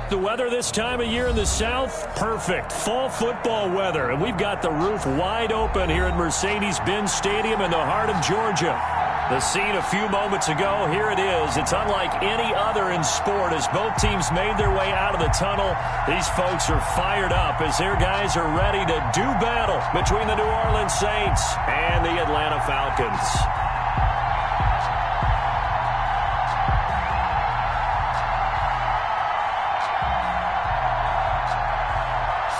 The weather this time of year in the South, perfect. Fall football weather. And we've got the roof wide open here at Mercedes-Benz Stadium in the heart of Georgia. The scene a few moments ago, here it is. It's unlike any other in sport as both teams made their way out of the tunnel. These folks are fired up as their guys are ready to do battle between the New Orleans Saints and the Atlanta Falcons.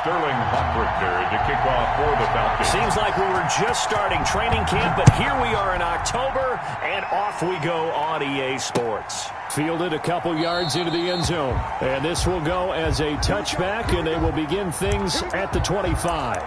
Sterling Hawkrichter to kick off for the Falcons. Seems like we were just starting training camp, but here we are in October, and off we go on EA Sports. Fielded a couple yards into the end zone, and this will go as a touchback, and they will begin things at the 25.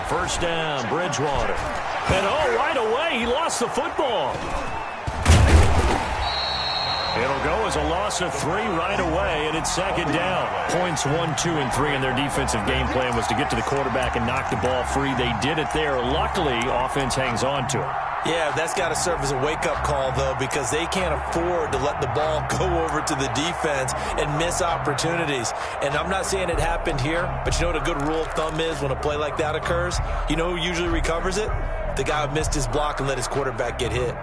First down, Bridgewater. And right away, he lost the football. It'll go as a loss of 3 right away, and it's second down. Points 1, 2, and 3, and their defensive game plan was to get to the quarterback and knock the ball free. They did it there. Luckily, offense hangs on to it. Yeah, that's got to serve as a wake-up call, though, because they can't afford to let the ball go over to the defense and miss opportunities. And I'm not saying it happened here, but you know what a good rule of thumb is when a play like that occurs? You know who usually recovers it? The guy who missed his block and let his quarterback get hit.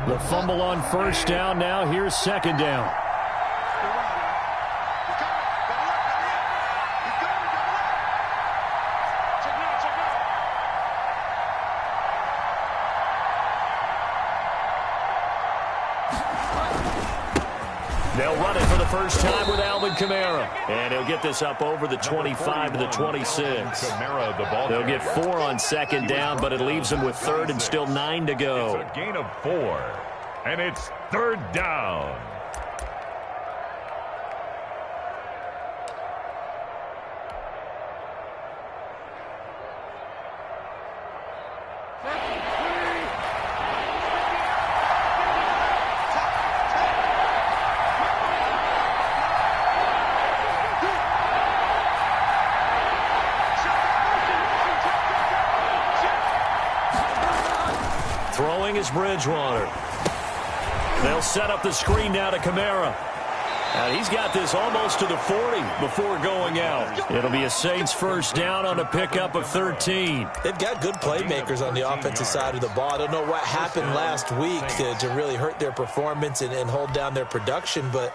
The fumble on first down now. Here's second down. They'll run it for the first time with Alvin Kamara. And he'll get this up over the 25 to the 26. They'll get 4 on second down, but it leaves them with third and still 9 to go. It's a gain of 4, and it's third down. Throwing is Bridgewater. They'll set up the screen now to Kamara. And he's got this almost to the 40 before going out. It'll be a Saints first down on a pickup of 13. They've got good playmakers on the offensive side of the ball. I don't know what happened last week to really hurt their performance and hold down their production, but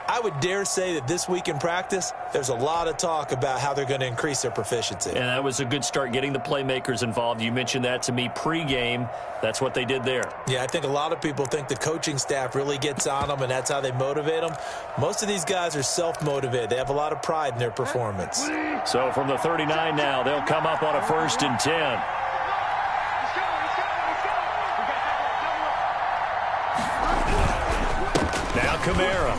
I would dare say that this week in practice, there's a lot of talk about how they're going to increase their proficiency. And that was a good start, getting the playmakers involved. You mentioned that to me pregame. That's what they did there. Yeah, I think a lot of people think the coaching staff really gets on them, and that's how they motivate them. Most of these guys are self-motivated. They have a lot of pride in their performance. So from the 39 now, they'll come up on a 1st and 10. Now Kamara.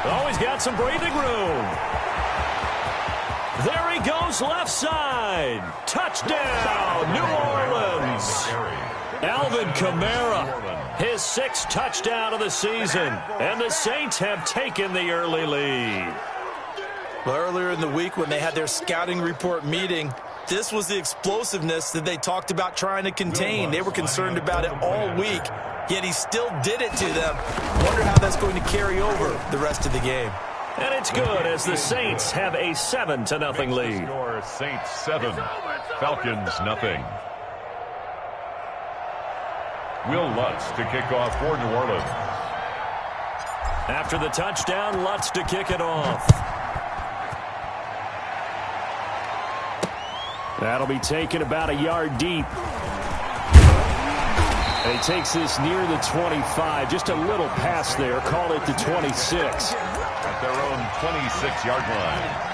Oh, he's got some breathing room. There he goes left side. Touchdown, New Orleans. Alvin Kamara, his 6th touchdown of the season. And the Saints have taken the early lead. Well, earlier in the week when they had their scouting report meeting, this was the explosiveness that they talked about trying to contain. They were concerned about it all week, yet he still did it to them. Wonder how that's going to carry over the rest of the game. And it's good as the Saints have a 7-0 lead. Score Saints 7, Falcons nothing. Will Lutz to kick off for New Orleans. After the touchdown, Lutz to kick it off. That'll be taken about a yard deep. And he takes this near the 25. Just a little pass there. Call it the 26. At their own 26-yard line.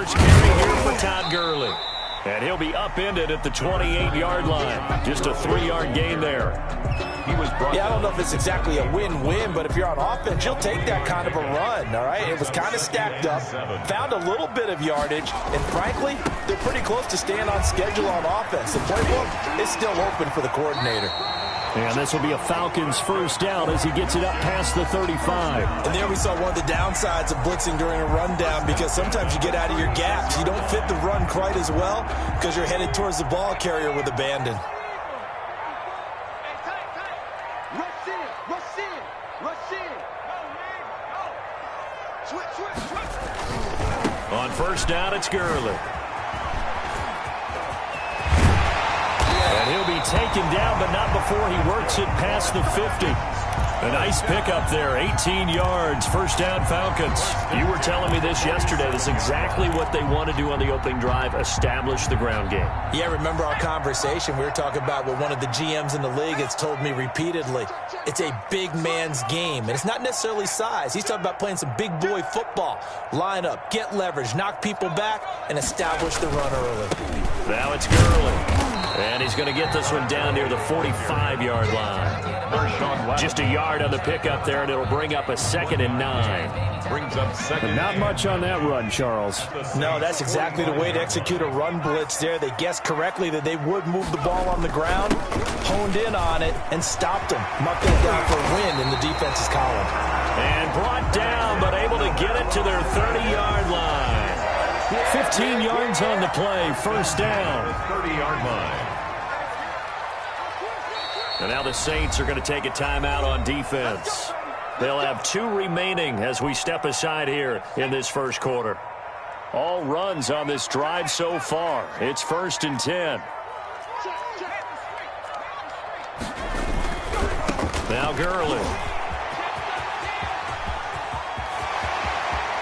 first carry here for Todd Gurley. And he'll be upended at the 28-yard line. Just a 3-yard gain there. Yeah, I don't know if it's exactly a win-win, but if you're on offense, you'll take that kind of a run, all right? It was kind of stacked up, found a little bit of yardage, and frankly, they're pretty close to staying on schedule on offense. The playbook is still open for the coordinator. And this will be a Falcons first down as he gets it up past the 35. And there we saw one of the downsides of blitzing during a rundown, because sometimes you get out of your gaps. You don't fit the run quite as well because you're headed towards the ball carrier with abandon. On first down, it's Gurley. And he'll be taken down, but not before he works it past the 50. A nice pickup there, 18 yards, first down Falcons. You were telling me this yesterday. This is exactly what they want to do on the opening drive, establish the ground game. Yeah, remember our conversation? We were talking about what one of the GMs in the league has told me repeatedly. It's a big man's game, and it's not necessarily size. He's talking about playing some big boy football. Line up, get leverage, knock people back, and establish the run early. Now it's Gurley. And he's going to get this one down near the 45-yard line. Just a yard on the pickup there, and it'll bring up a 2nd and 9. Brings up second. Not much on that run, Charles. No, that's exactly the way to execute a run blitz there. They guessed correctly that they would move the ball on the ground, honed in on it, and stopped them. Marked that down for a win in the defense's column. And brought down, but able to get it to their 30-yard line. 15 yards on the play, first down. 30-yard line. And now the Saints are going to take a timeout on defense. They'll have 2 remaining as we step aside here in this first quarter. All runs on this drive so far. It's 1st and 10. Now Gurley.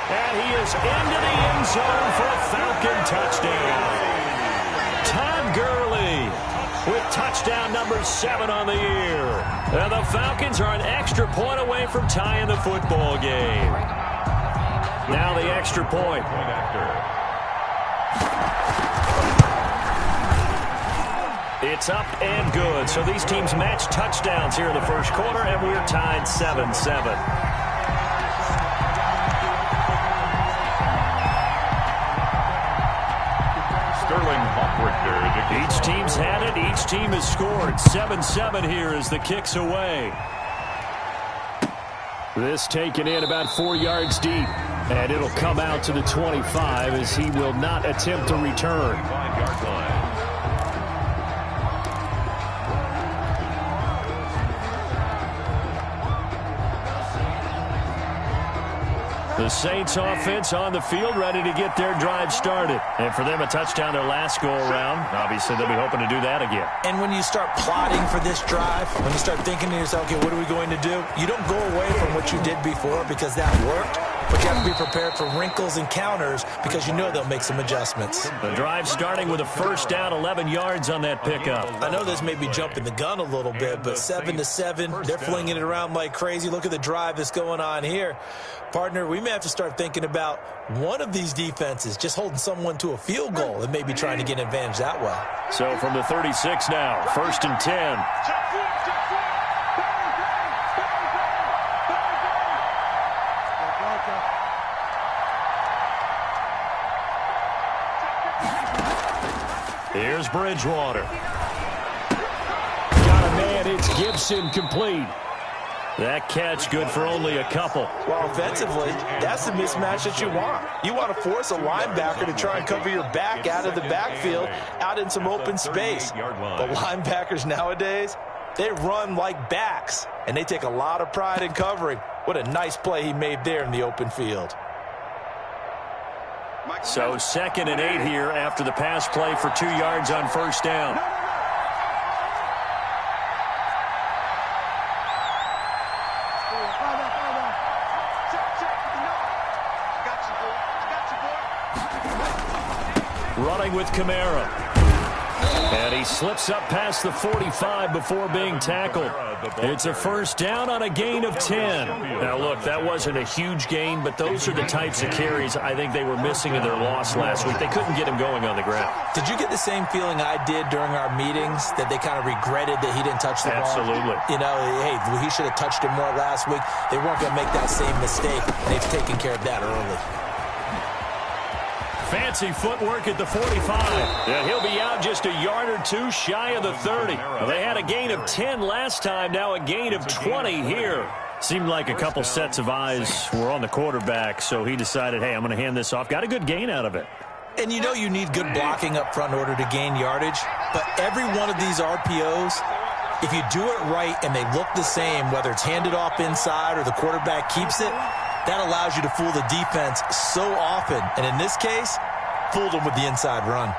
And he is into the end zone for a Falcon touchdown. Todd Gurley with touchdown number 7 on the year. And the Falcons are an extra point away from tying the football game. Now the extra point. It's up and good. So these teams match touchdowns here in the first quarter, and we're tied 7-7. Each team's had it. Each team has scored. 7-7 here as the kick's away. This taken in about 4 yards deep. And it'll come out to the 25 as he will not attempt to return. 5-yard line. The Saints offense on the field, ready to get their drive started. And for them, a touchdown their last go-around. Obviously, they'll be hoping to do that again. And when you start plotting for this drive, when you start thinking to yourself, okay, what are we going to do? You don't go away from what you did before because that worked. But you have to be prepared for wrinkles and counters because you know they'll make some adjustments. The drive starting with a first down, 11 yards on that pickup. I know this may be jumping the gun a little bit, but 7-7, they're flinging it around like crazy. Look at the drive that's going on here. Partner, we may have to start thinking about one of these defenses just holding someone to a field goal and maybe trying to get an advantage that way. So from the 36 now, 1st and 10. Here's Bridgewater. Got a man, it's Gibson, complete. That catch good for only a couple. Well, offensively, that's the mismatch that you want. You want to force a linebacker to try and cover your back out of the backfield, out in some open space. The linebackers nowadays, they run like backs, and they take a lot of pride in covering. What a nice play he made there in the open field. So 2nd and 8 here after the pass play for 2 yards on first down. Running with Kamara. And he slips up past the 45 before being tackled. It's a first down on a gain of 10. Now, look, that wasn't a huge gain, but those are the types of carries I think they were missing in their loss last week. They couldn't get him going on the ground. Did you get the same feeling I did during our meetings, that they kind of regretted that he didn't touch the ball? Absolutely. You know, hey, he should have touched it more last week. They weren't going to make that same mistake. They've taken care of that early. Fancy footwork at the 45. Yeah, he'll be out just a yard or two shy of the 30. Well, they had a gain of 10 last time, now a gain of 20 here. Seemed like a couple sets of eyes were on the quarterback, so he decided, hey, I'm going to hand this off. Got a good gain out of it. And you know you need good blocking up front in order to gain yardage, but every one of these RPOs, if you do it right and they look the same, whether it's handed off inside or the quarterback keeps it, that allows you to fool the defense so often. And in this case, fooled them with the inside run.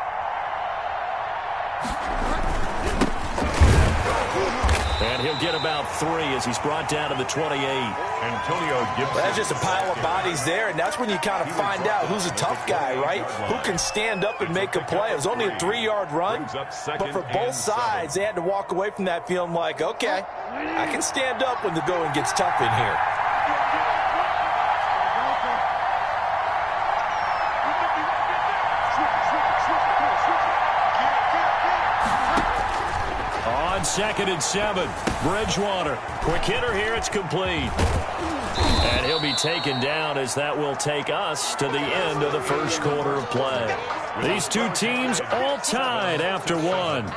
And he'll get about 3 as he's brought down to the 28. Antonio Gibson. That's just a pile of bodies there, and that's when you kind of find out who's a tough guy, right? Who can stand up and make a play. It was only a 3-yard run, but for both sides, they had to walk away from that feeling like, okay, I can stand up when the going gets tough in here. On 2nd and 7, Bridgewater. Quick hitter here, it's complete. And he'll be taken down as that will take us to the end of the first quarter of play. These two teams all tied after one.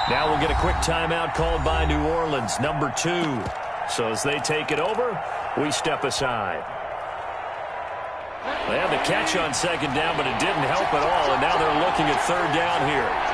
Now we'll get a quick timeout called by New Orleans, number 2. So as they take it over, we step aside. They had the catch on 2nd down, but it didn't help at all, and now they're looking at 3rd down here.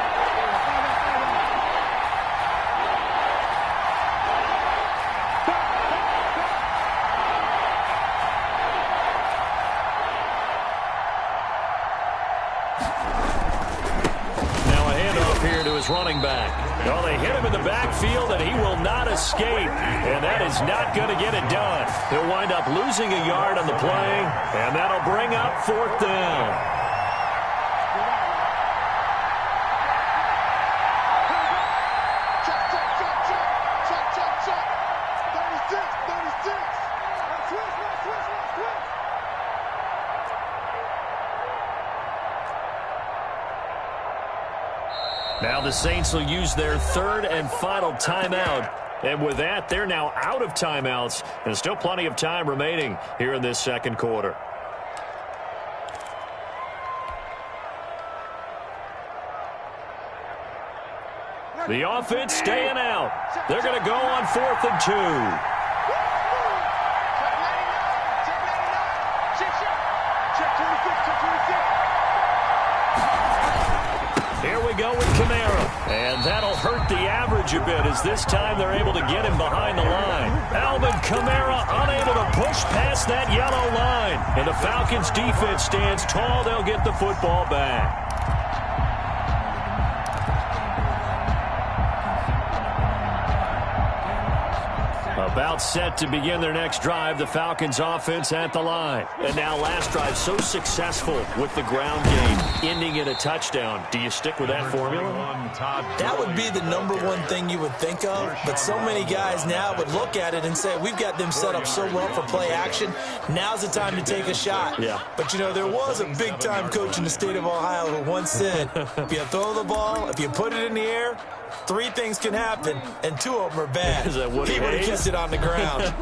Running back. Well, they hit him in the backfield, and he will not escape. And that is not going to get it done. He'll wind up losing a yard on the play, and that'll bring up 4th down. Now the Saints will use their 3rd and final timeout. And with that, they're now out of timeouts. And still plenty of time remaining here in this second quarter. The offense staying out. They're going to go on 4th and 2. Here we go with Kamara. And that'll hurt the average a bit as this time they're able to get him behind the line. Alvin Kamara unable to push past that yellow line. And the Falcons defense stands tall. They'll get the football back. About set to begin their next drive, the Falcons offense at the line. And now last drive so successful with the ground game, ending in a touchdown. Do you stick with that formula? That would be the #1 thing you would think of, but so many guys now would look at it and say, we've got them set up so well for play action, now's the time to take a shot. Yeah. But, you know, there was a big-time coach in the state of Ohio who once said, if you throw the ball, if you put it in the air, 3 things can happen, and 2 of them are bad. Is that what he would have kissed it on the ground.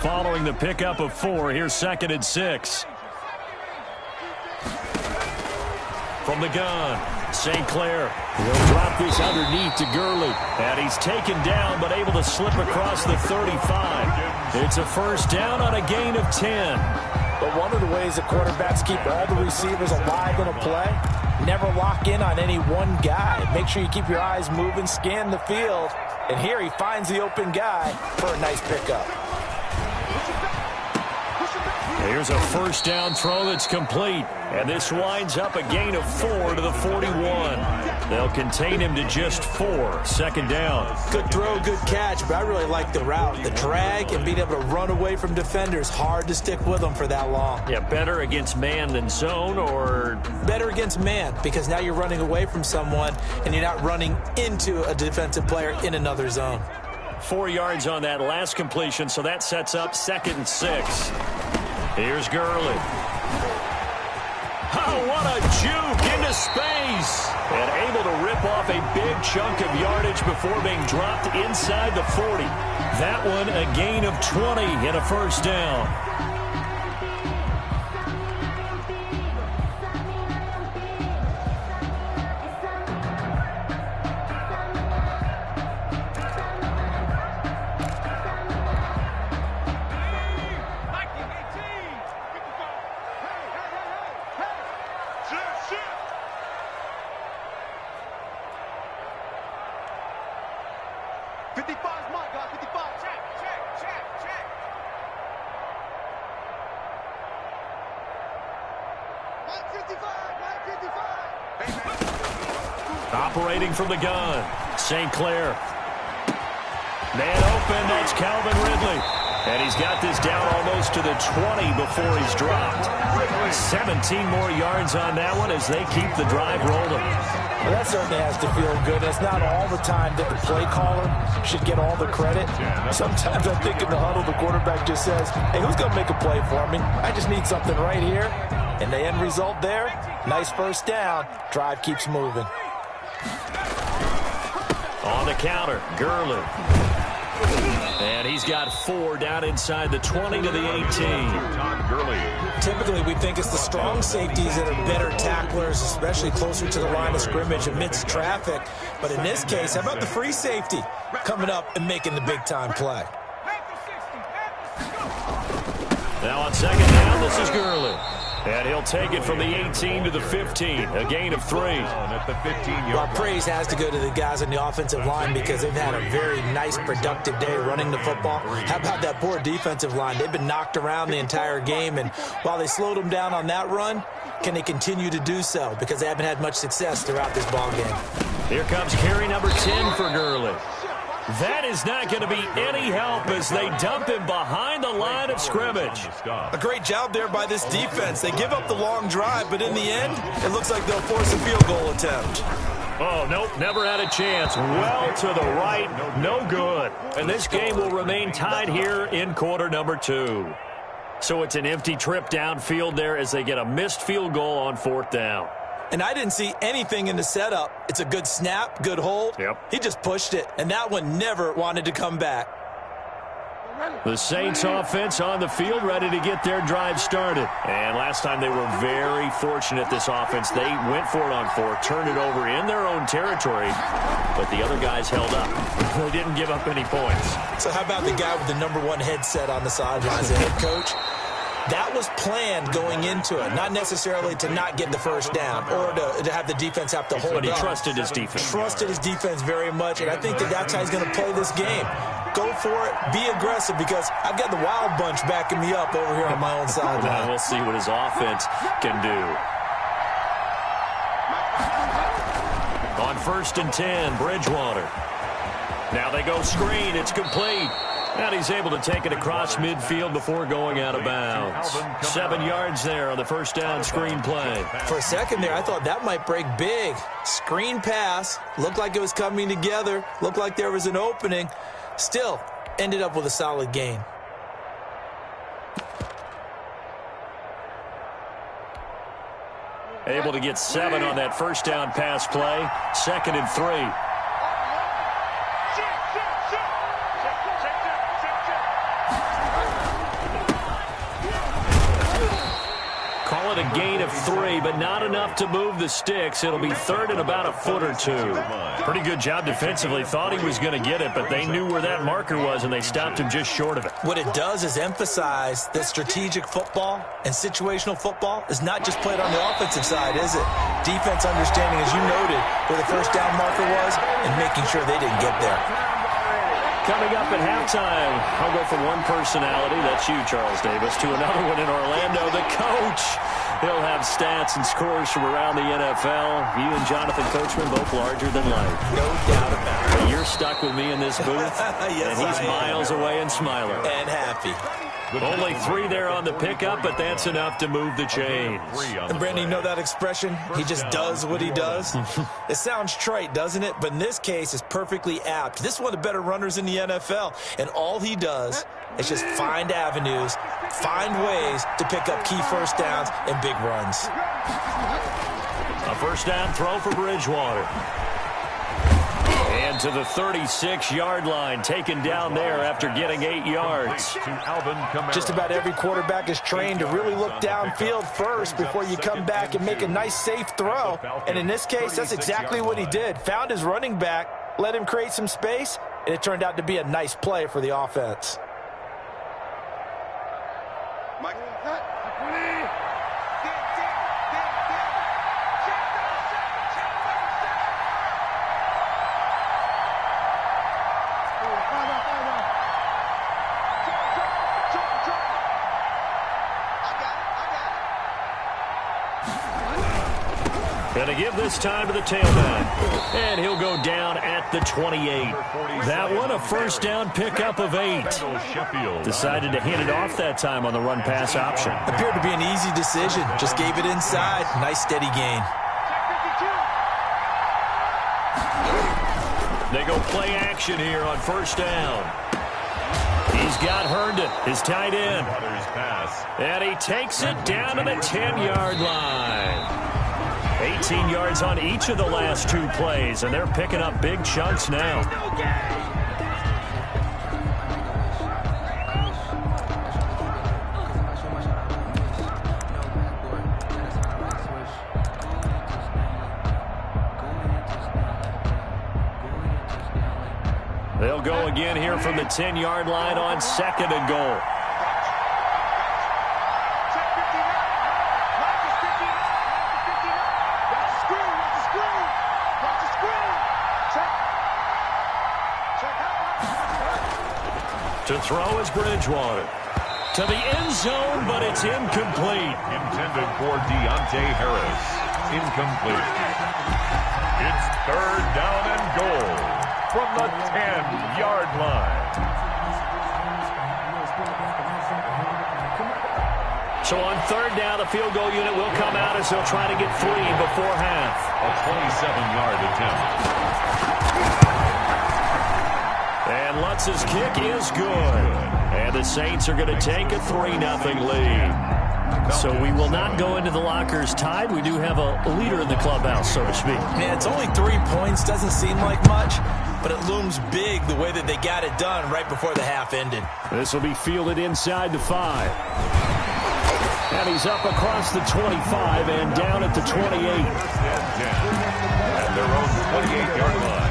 Following the pickup of 4, here's 2nd and 6. From the gun, St. Clair. He'll drop this underneath to Gurley. And he's taken down, but able to slip across the 35. It's a first down on a gain of 10. But one of the ways the quarterbacks keep all the receivers alive in a play, never lock in on any one guy. Make sure you keep your eyes moving, scan the field. And here he finds the open guy for a nice pickup. Here's a first down throw that's complete. And this winds up a gain of 4 to the 41. They'll contain him to just 4. Second down. Good throw, good catch, but I really like the route. The drag and being able to run away from defenders. Hard to stick with them for that long. Yeah, better against man than zone, or? Better against man, because now you're running away from someone and you're not running into a defensive player in another zone. 4 yards on that last completion, so that sets up 2nd and 6. Here's Gurley. Oh, what a juke into space. And able to rip off a big chunk of yardage before being dropped inside the 40. That one a gain of 20 and a first down. Operating from the gun, St. Clair. Man open, that's Calvin Ridley. And he's got this down almost to the 20 before he's dropped. 17 more yards on that one as they keep the drive rolling. Well, that certainly has to feel good. It's not all the time that the play caller should get all the credit. Sometimes I think in the huddle, the quarterback just says, hey, who's going to make a play for me? I just need something right here. And the end result there, nice first down. Drive keeps moving. On the counter, Gurley. And he's got 4 down inside the 20 to the 18. Typically, we think it's the strong safeties that are better tacklers, especially closer to the line of scrimmage amidst traffic. But in this case, how about the free safety coming up and making the big-time play? Now on second down, this is Gurley. And he'll take it from the 18 to the 15, a gain of 3. Well, praise has to go to the guys on the offensive line because they've had a very nice, productive day running the football. How about that poor defensive line? They've been knocked around the entire game, and while they slowed them down on that run, can they continue to do so? Because they haven't had much success throughout this ball game. Here comes carry number 10 for Gurley. That is not going to be any help as they dump him behind the line of scrimmage. A great job there by this defense. They give up the long drive, but in the end, it looks like they'll force a field goal attempt. Oh, nope, never had a chance. Well to the right, no good. And this game will remain tied here in quarter number 2. So it's an empty trip downfield there as they get a missed field goal on 4th down. And I didn't see anything in the setup. It's a good snap, good hold. Yep. He just pushed it, and that one never wanted to come back. The Saints offense on the field ready to get their drive started. And last time they were very fortunate, this offense. They went for it on 4, turned it over in their own territory, but the other guys held up. They didn't give up any points. So how about the guy with the #1 headset on the sidelines, the head coach? That was planned going into it, not necessarily to not get the first down or to have the defense have to hold up. But he trusted his defense. Trusted his defense very much, and I think that's how he's going to play this game. Go for it, be aggressive, because I've got the wild bunch backing me up over here on my own sideline. We'll see what his offense can do. On 1st and 10, Bridgewater. Now they go screen. It's complete. And he's able to take it across midfield before going out of bounds. 7 yards there on the first down screen play. For a second there, I thought that might break big. Screen pass. Looked like it was coming together. Looked like there was an opening. Still, ended up with a solid gain. Able to get 7 on that first down pass play. 2nd and 3. call it a gain of 3, but not enough to move the sticks. It'll be third and about a foot or two. Pretty good job defensively. Thought he was going to get it, but they knew where that marker was, and they stopped him just short of it. What it does is emphasize that strategic football and situational football is not just played on the offensive side, is it? Defense understanding, as you noted, where the first down marker was and making sure they didn't get there. Coming up at halftime, I'll go from one personality, that's you, Charles Davis, to another one in Orlando, the coach. He'll have stats and scores from around the NFL. You and Jonathan Coachman, both larger than life. No doubt about it. You're stuck with me in this booth, yes, and he's miles away and smiling. And happy. Only 3 there on the pickup, but that's enough to move the chains. And Brandon, you know that expression? He just does what he does? It sounds trite, doesn't it? But in this case, it's perfectly apt. This is one of the better runners in the NFL, and all he does is just find avenues, find ways to pick up key first downs and big runs. A first down throw for Bridgewater. And to the 36-yard line, taken down there after getting 8 yards. Just about every quarterback is trained to really look downfield first before you come back and make a nice, safe throw. And in this case, that's exactly what he did. Found his running back, let him create some space, and it turned out to be a nice play for the offense. Going to give this time to the tailback. And he'll go down at the 28. That one, a first down pickup of 8. Decided to hand it off that time on the run-pass option. Appeared to be an easy decision. Just gave it inside. Nice, steady gain. They go play action here on first down. He's got Herndon, his tight end. And he takes it down to the 10-yard line. 18 yards on each of the last 2 plays, and they're picking up big chunks now. They'll go again here from the 10-yard line on 2nd and goal. To throw is Bridgewater. To the end zone, but it's incomplete. Intended for Deontay Harris. Incomplete. It's 3rd down and goal from the 10-yard line. So on 3rd down, the field goal unit will come out as they'll try to get 3 before half. A 27-yard attempt. And Lutz's kick is good. And the Saints are going to take a 3-0 lead. So we will not go into the lockers tied. We do have a leader in the clubhouse, so to speak. Yeah, it's only 3 points. Doesn't seem like much, but it looms big the way that they got it done right before the half ended. This will be fielded inside the 5. And he's up across the 25 and down at the 28. At their own 28-yard line.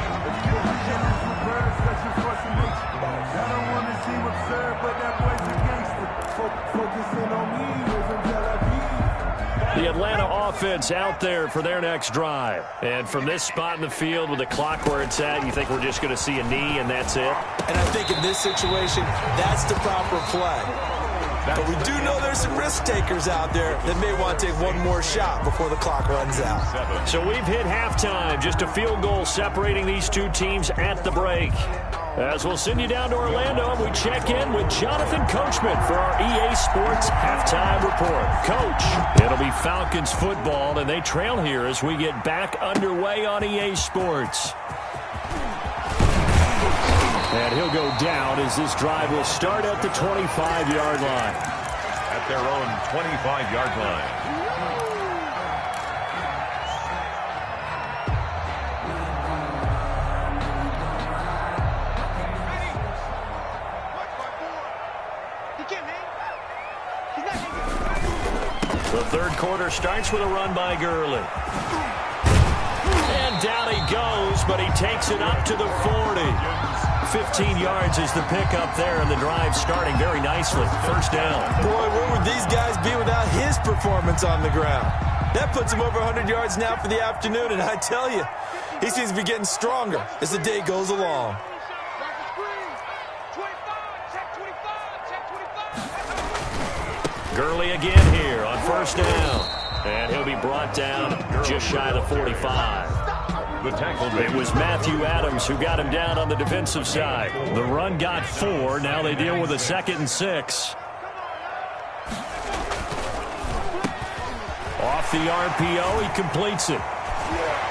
The Atlanta offense out there for their next drive. And from this spot in the field with the clock where it's at, you think we're just going to see a knee and that's it? And I think in this situation, that's the proper play. But we do know there's some risk takers out there that may want to take one more shot before the clock runs out. So we've hit halftime. Just a field goal separating these 2 teams at the break. As we'll send you down to Orlando, and we check in with Jonathan Coachman for our EA Sports Halftime Report. Coach, it'll be Falcons football, and they trail here as we get back underway on EA Sports. And he'll go down as this drive will start at the 25-yard line. At their own 25-yard line. The third quarter starts with a run by Gurley. And down he goes, but he takes it up to the 40. 15 yards is the pickup there, and the drive starting very nicely. First down. Boy, where would these guys be without his performance on the ground? That puts him over 100 yards now for the afternoon, and I tell you, he seems to be getting stronger as the day goes along. Gurley again here on first down. And he'll be brought down just shy of the 45. The tackle. It was Matthew Adams who got him down on the defensive side. The run got 4. Now they deal with a 2nd and 6. Off the RPO, he completes it.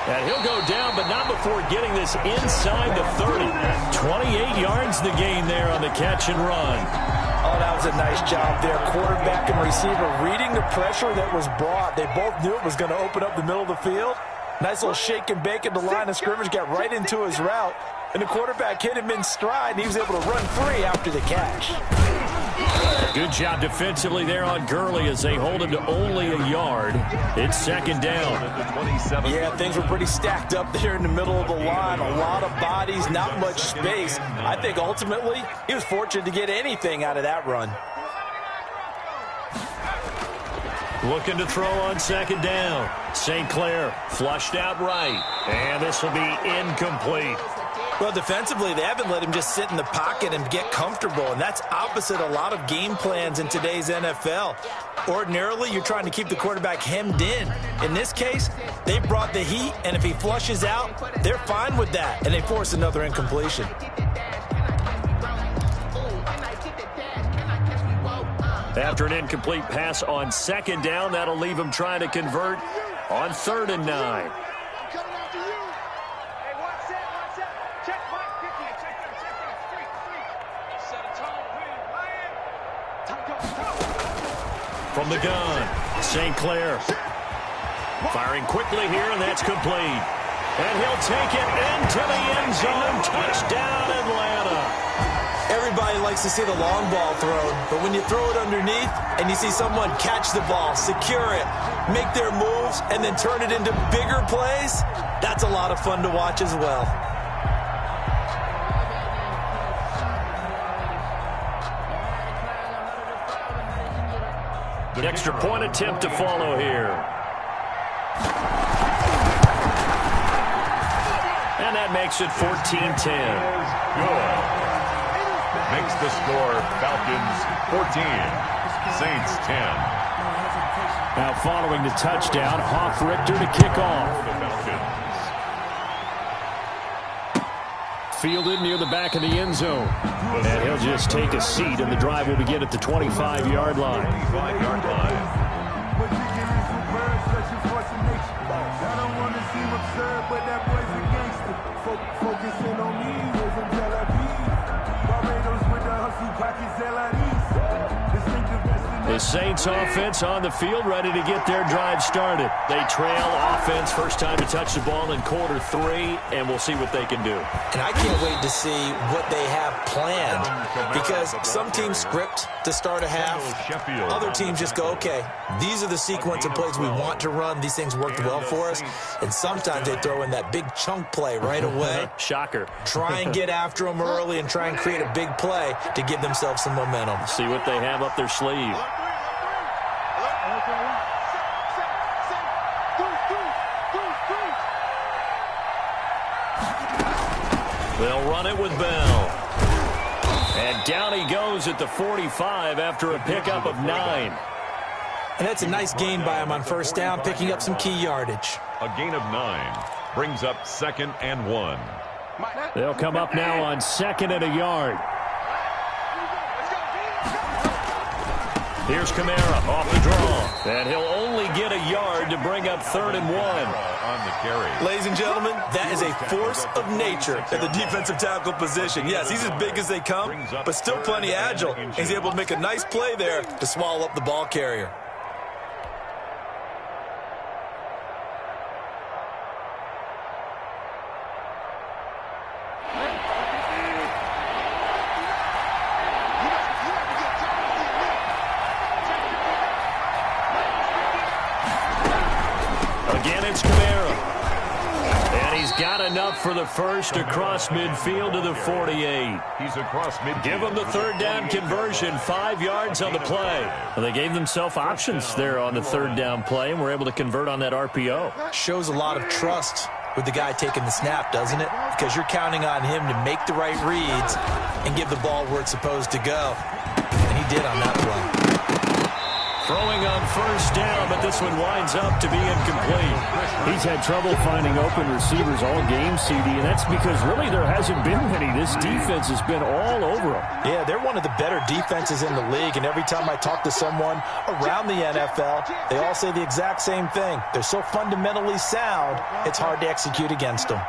And he'll go down, but not before getting this inside the 30. 28 yards the gain there on the catch and run. Oh, that was a nice job there. Quarterback and receiver reading the pressure that was brought. They both knew it was going to open up the middle of the field. Nice little shake and bake at the line of scrimmage, got right into his route. And the quarterback hit him in stride, and he was able to run free after the catch. Good job defensively there on Gurley as they hold him to only a yard. It's 2nd down. Yeah, things were pretty stacked up there in the middle of the line. A lot of bodies, not much space. I think ultimately he was fortunate to get anything out of that run. Looking to throw on 2nd down. St. Clair flushed out right. And this will be incomplete. Well, defensively, they haven't let him just sit in the pocket and get comfortable, and that's opposite a lot of game plans in today's NFL. Ordinarily, you're trying to keep the quarterback hemmed in. In this case, they brought the heat, and if he flushes out, they're fine with that, and they force another incompletion. After an incomplete pass on 2nd down, that'll leave him trying to convert on 3rd and 9. From the gun, St. Clair firing quickly here, and that's complete. And he'll take it into the end zone. Touchdown, Atlanta. Everybody likes to see the long ball thrown, but when you throw it underneath and you see someone catch the ball, secure it, make their moves, and then turn it into bigger plays, that's a lot of fun to watch as well. An extra point attempt to follow here. And that makes it 14-10. Good. Makes the score Falcons 14, Saints 10. Now following the touchdown, Richter to kick off. Fielded near the back of the end zone. And he'll just take a seat, and the drive will begin at the 25-yard line. 25-yard line. The Saints offense on the field, ready to get their drive started. They trail offense, first time to touch the ball in quarter 3, and we'll see what they can do. And I can't wait to see what they have planned, because some teams script to start a half. Other teams just go, okay, these are the sequence of plays we want to run. These things worked well for us. And sometimes they throw in that big chunk play right away. Shocker. Try and get after them early and try and create a big play to give themselves some momentum. See what they have up their sleeve. They'll run it with Bell. And down he goes at the 45 after a pickup of 9. And that's a nice gain by him on first down, picking up some key yardage. A gain of 9 brings up 2nd and 1. They'll come up now on 2nd and a yard. Here's Kamara off the draw. And he'll only get a yard to bring up 3rd and 1. On the carry. Ladies and gentlemen, that is a force of nature at the defensive tackle position. Yes, he's as big as they come, but still plenty agile. He's able to make a nice play there to swallow up the ball carrier. Again, it's Kamara. And he's got enough for the first across midfield to the 48. He's across midfield. Give them the third down conversion, 5 yards on the play. Well, they gave themselves options there on the third down play, and were able to convert on that RPO. Shows a lot of trust with the guy taking the snap, doesn't it? Because you're counting on him to make the right reads and give the ball where it's supposed to go. And he did on that play. Throwing on first down, but this one winds up to be incomplete. He's had trouble finding open receivers all game, CD, and that's because really there hasn't been many. This defense has been all over them. Yeah, they're one of the better defenses in the league, and every time I talk to someone around the NFL, they all say the exact same thing. They're so fundamentally sound, it's hard to execute against them.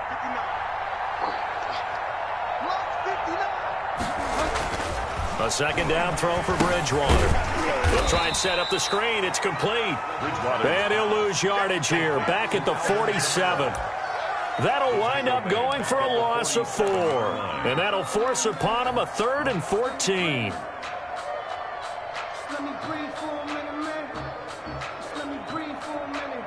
A second down throw for Bridgewater. He'll try and set up the screen. It's complete. And he'll lose yardage here. Back at the 47. That'll wind up going for a loss of 4. And that'll force upon him a 3rd and 14. Let me breathe for a minute, man. Let me breathe for a minute.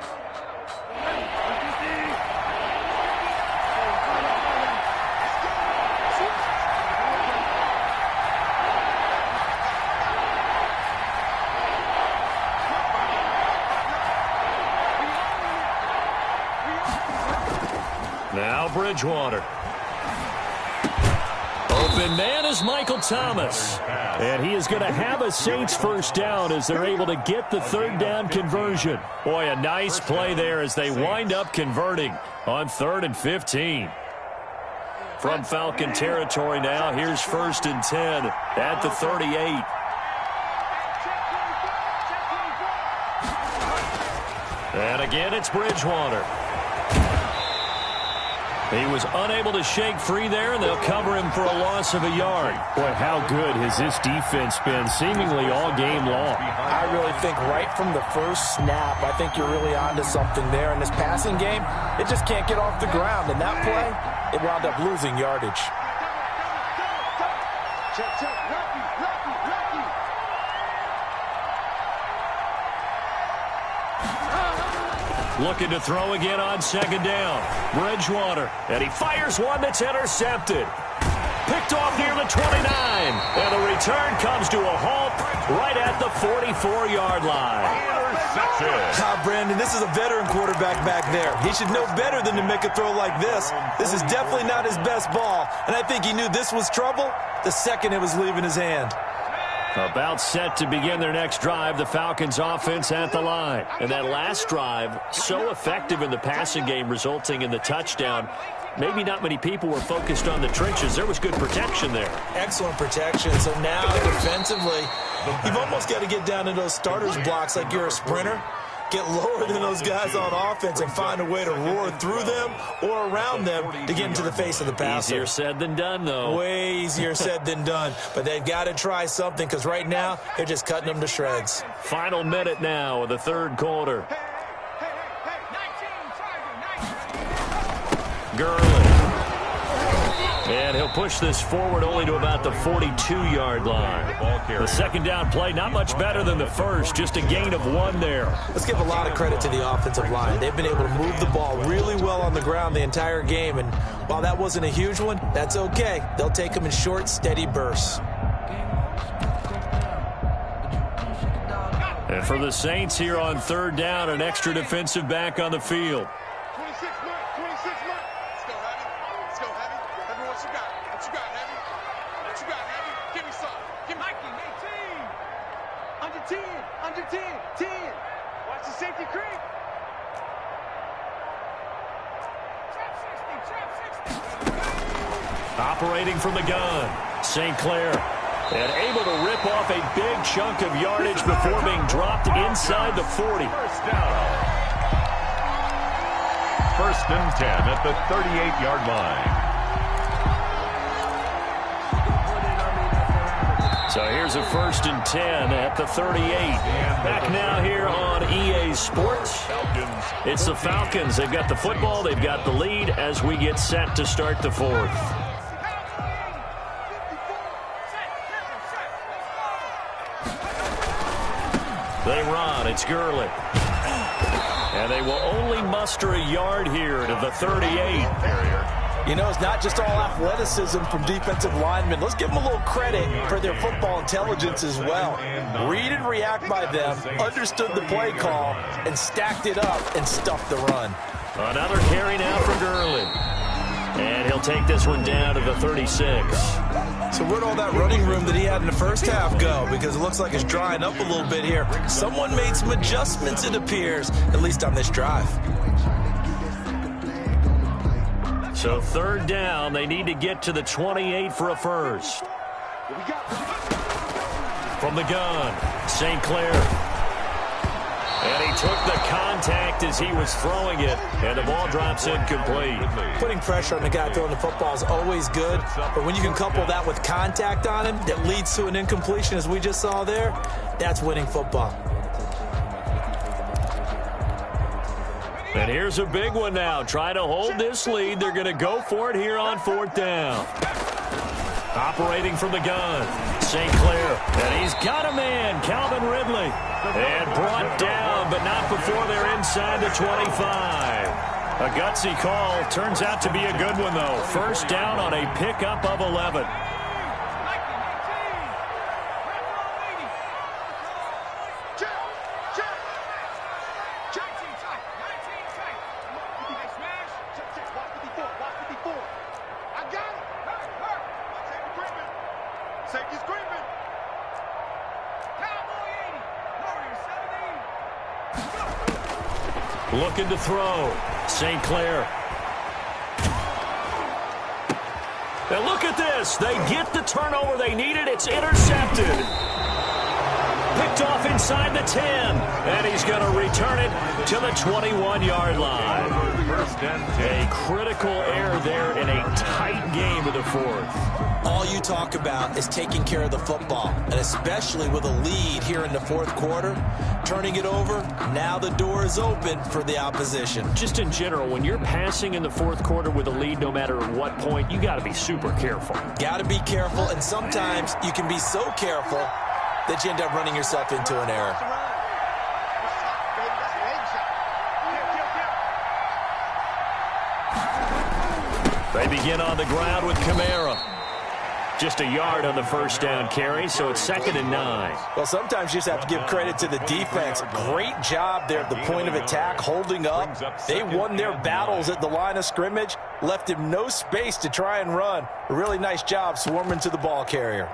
Now Bridgewater. Open man is Michael Thomas. And he is going to have a Saints first down as they're able to get the third down conversion. Boy, a nice play there as they wind up converting on 3rd and 15. From Falcon territory now, here's 1st and 10 at the 38. And again, it's Bridgewater. He was unable to shake free there, and they'll cover him for a loss of a yard. Boy, how good has this defense been seemingly all game long. I really think right from the first snap, I think you're really onto something there. In this passing game, it just can't get off the ground. And that play, it wound up losing yardage. Looking to throw again on second down. Bridgewater, and he fires one that's intercepted. Picked off near the 29. And the return comes to a halt right at the 44-yard line. Brandon, this is a veteran quarterback back there. He should know better than to make a throw like this. This is definitely not his best ball. And I think he knew this was trouble the second it was leaving his hand. About set to begin their next drive, the Falcons offense at the line. And that last drive, so effective in the passing game, resulting in the touchdown. Maybe not many people were focused on the trenches. There was good protection there. Excellent protection. So now defensively, you've almost got to get down to those starters blocks like you're a sprinter. Get lower than those guys on offense and find a way to roar through them or around them to get into the face of the passer. Easier said than done, though. Way easier said than done. But they've got to try something because right now they're just cutting them to shreds. Final minute now of the third quarter. Gurley. And he'll push this forward only to about the 42-yard line. The second down play, not much better than the first, just a gain of 1 there. Let's give a lot of credit to the offensive line. They've been able to move the ball really well on the ground the entire game, and while that wasn't a huge one, that's okay. They'll take them in short, steady bursts. And for the Saints here on third down, an extra defensive back on the field. Operating from the gun, St. Clair, and able to rip off a big chunk of yardage before being dropped inside the 40. First and 10 at the 38-yard line. So here's a 1st and 10 at the 38. Back now here on EA Sports. It's the Falcons. They've got the football. They've got the lead as we get set to start the fourth. They run. It's Gurley. And they will only muster a yard here to the 38. You know, it's not just all athleticism from defensive linemen. Let's give them a little credit for their football intelligence as well. Read and react by them, understood the play call, and stacked it up and stuffed the run. Another carry now for Gurley. And he'll take this one down to the 36. So where'd all that running room that he had in the first half go? Because it looks like it's drying up a little bit here. Someone made some adjustments, it appears, at least on this drive. So third down, they need to get to the 28 for a first. From the gun, St. Clair. And he took the contact as he was throwing it, and the ball drops incomplete. Putting pressure on the guy throwing the football is always good, but when you can couple that with contact on him that leads to an incompletion, as we just saw there, that's winning football. And here's a big one now. Trying to hold this lead. They're going to go for it here on fourth down. Operating from the gun, St. Clair. And he's got a man, Calvin Ridley. And brought down, but not before they're inside the 25. A gutsy call. Turns out to be a good one, though. First down on a pickup of 11. Looking to throw. St. Clair. And look at this. They get the turnover they needed. It's intercepted. Picked off inside the 10. And he's going to return it to the 21-yard line. A critical error there in a tight game of the fourth. All you talk about is taking care of the football, and especially with a lead here in the fourth quarter, turning it over, now the door is open for the opposition. Just in general, when you're passing in the fourth quarter with a lead, no matter at what point, you got to be super careful. Got to be careful, and sometimes you can be so careful that you end up running yourself into an error. They begin on the ground with Kamara. Just a yard on the first down carry, so it's 2nd and 9. Well, sometimes you just have to give credit to the defense. Great job there at the point of attack, holding up. They won their battles at the line of scrimmage, left him no space to try and run. A really nice job swarming to the ball carrier.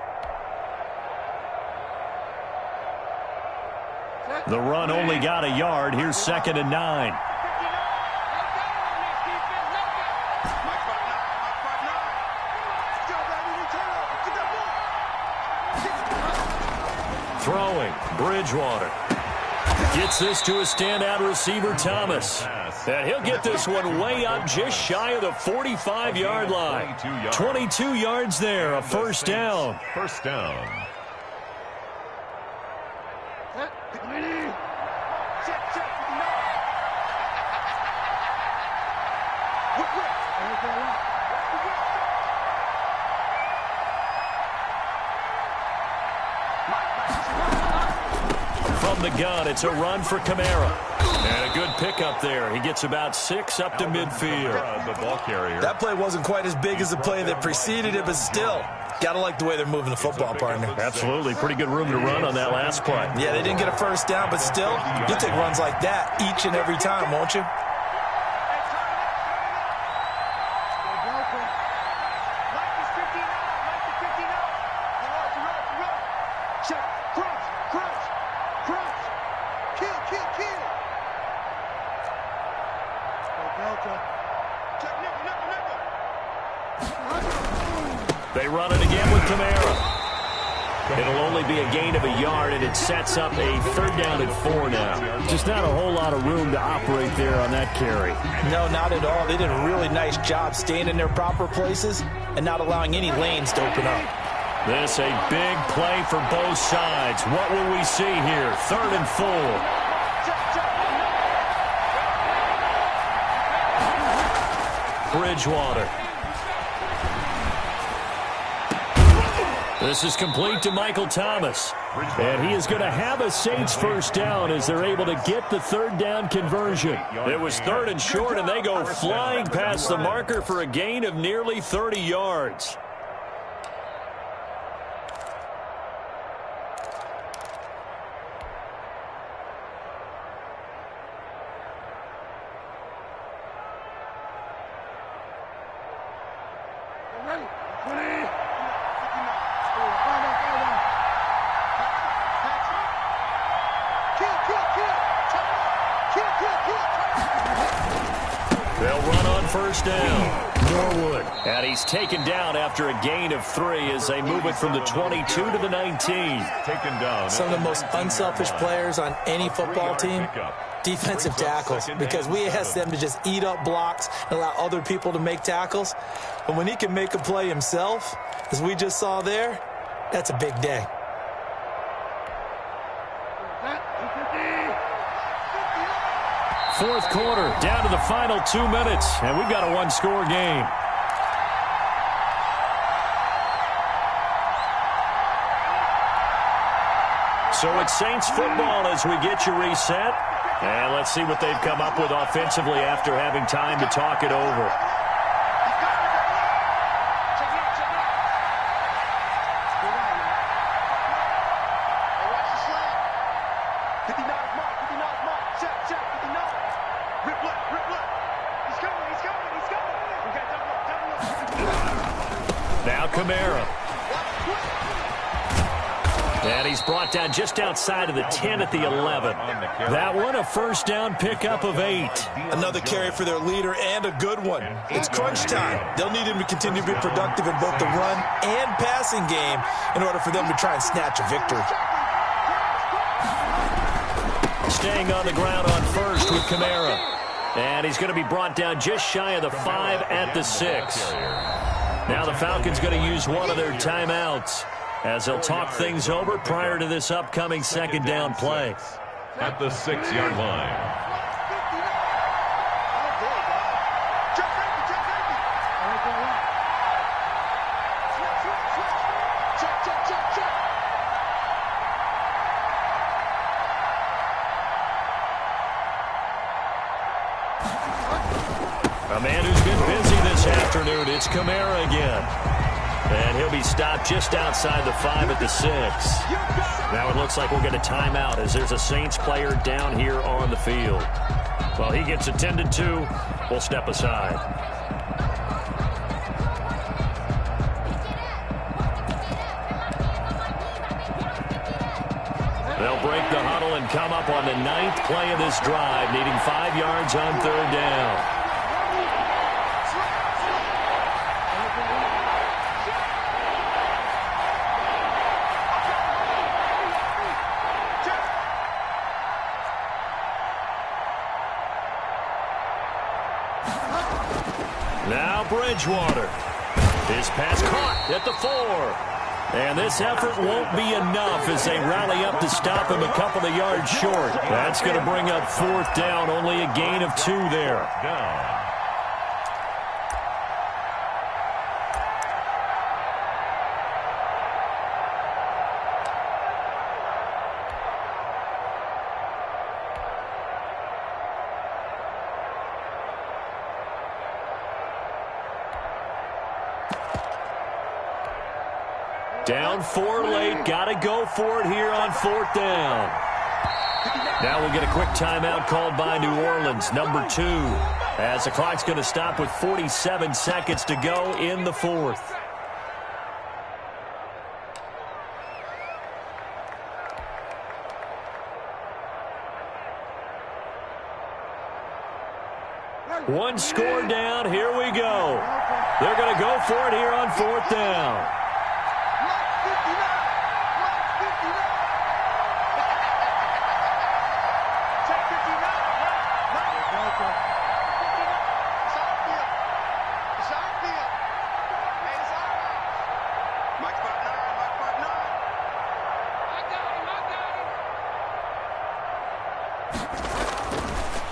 The run only got a yard. Here's 2nd and 9. Throwing, Bridgewater. Gets this to a standout receiver, Thomas. And he'll get this one way up just shy of the 45-yard line. 22 yards there, a first down. First down. From the gun, it's a run for Kamara. And a good pickup there. He gets about 6 up to midfield. The ball carrier. That play wasn't quite as big as the play that preceded it, but still, got to like the way they're moving the football, partner. Absolutely. Pretty good room to run on that last play. Yeah, they didn't get a first down, but still, you'll take runs like that each and every time, won't you? They run it again with Kamara. It'll only be a gain of a yard, and it sets up a 3rd down and 4 now. Just not a whole lot of room to operate there on that carry. No, not at all. They did a really nice job staying in their proper places and not allowing any lanes to open up. This a big play for both sides. What will we see here? 3rd and 4. Bridgewater. This is complete to Michael Thomas. And he is going to have a Saints first down as they're able to get the third down conversion. It was 3rd and short, and they go flying past the marker for a gain of nearly 30 yards. They'll run on first down. Norwood. And he's taken down after a gain of 3 as they move it from the 22 to the 19. Taken down. Some of the most unselfish players on any football team, defensive tackles, because we ask them to just eat up blocks and allow other people to make tackles. But when he can make a play himself, as we just saw there, that's a big day. Fourth quarter, down to the final 2 minutes, and we've got a one-score game. So it's Saints football as we get you reset. And let's see what they've come up with offensively after having time to talk it over. Now Kamara. And he's brought down just outside of the 10 at the 11. That one, a first down pickup of 8. Another carry for their leader and a good one. It's crunch time. They'll need him to continue to be productive in both the run and passing game in order for them to try and snatch a victory. Staying on the ground on first with Kamara. And he's going to be brought down just shy of the 5 at the 6. Now the Falcons going to use one of their timeouts as they'll talk things over prior to this upcoming second down play. At the 6-yard line. A man who's been busy this afternoon, it's Kamara again. And he'll be stopped just outside the 5 at the 6. Now it looks like we'll get a timeout as there's a Saints player down here on the field. While he gets attended to, we'll step aside. They'll break the huddle and come up on the 9th play of this drive, needing 5 yards on third down. Now Bridgewater. His pass caught at the 4. And this effort won't be enough as they rally up to stop him a couple of yards short. That's going to bring up fourth down. Only a gain of 2 there. Down 4 late, got to go for it here on fourth down. Now we'll get a quick timeout called by New Orleans, number 2, as the clock's going to stop with 47 seconds to go in the fourth. One score down, here we go. They're going to go for it here on fourth down.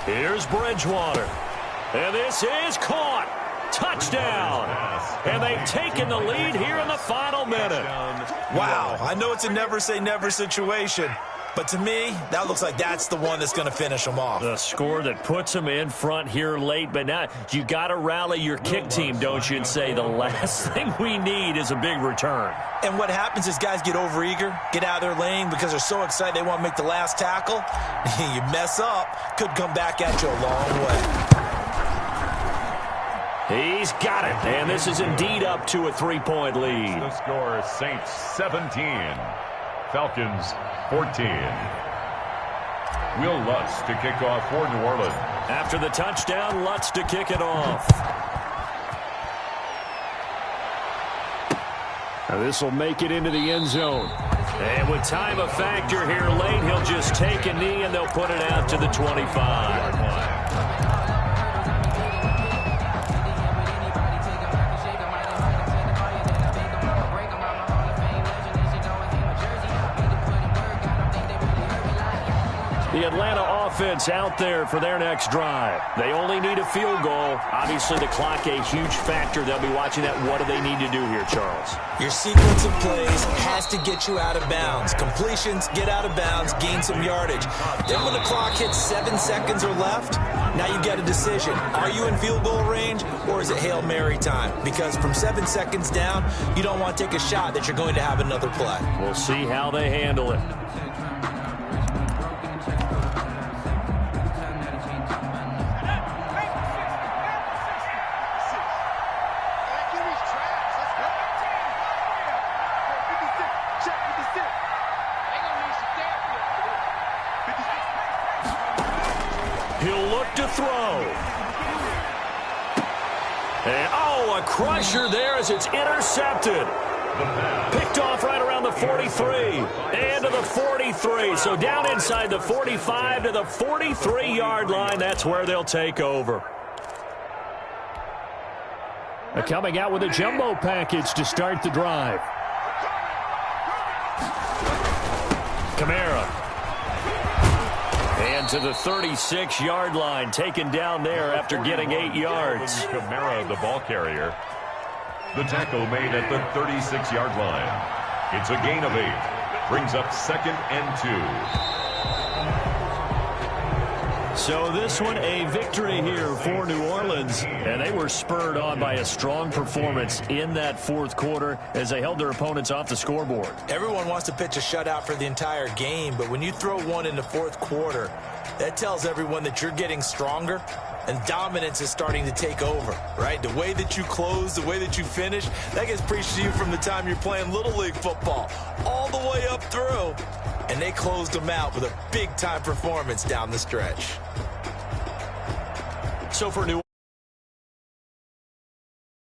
Here's Bridgewater. And this is caught. Touchdown. And they've taken the lead here in the final minute. Wow, I know it's a never-say-never situation, but to me, that looks like that's the one that's going to finish them off. The score that puts them in front here late, but now you got to rally your kick team, don't you, and say the last thing we need is a big return. And what happens is guys get overeager, get out of their lane because they're so excited they want to make the last tackle. You mess up, could come back at you a long way. He's got it, and this is indeed up to a 3-point lead. The score is Saints 17, Falcons 14. Will Lutz to kick off for New Orleans. After the touchdown, Lutz to kick it off. Now this will make it into the end zone. And with time a factor here late, he'll just take a knee and they'll put it out to the 25. The Atlanta offense out there for their next drive. They only need a field goal. Obviously, the clock a huge factor. They'll be watching that. What do they need to do here, Charles? Your sequence of plays has to get you out of bounds. Completions, get out of bounds, gain some yardage. Then when the clock hits 7 seconds or left, now you get a decision. Are you in field goal range or is it Hail Mary time? Because from 7 seconds down, you don't want to take a shot that you're going to have another play. We'll see how they handle it. He'll look to throw. And, oh, a crusher there as it's intercepted. Picked off right around the 43 and to the 43. So down inside the 45 to the 43-yard line. That's where they'll take over. Coming out with a jumbo package to start the drive. Kamara. And to the 36-yard line, taken down there after getting 8 yards. Kamara, the ball carrier. The tackle made at the 36-yard line. It's a gain of 8. Brings up 2nd and 2. So this one a victory here for New Orleans. And they were spurred on by a strong performance in that fourth quarter as they held their opponents off the scoreboard. Everyone wants to pitch a shutout for the entire game, but when you throw one in the fourth quarter, that tells everyone that you're getting stronger and dominance is starting to take over, right? The way that you close, the way that you finish, that gets preached to you from the time you're playing Little League football all the way up through. And they closed them out with a big-time performance down the stretch. So for New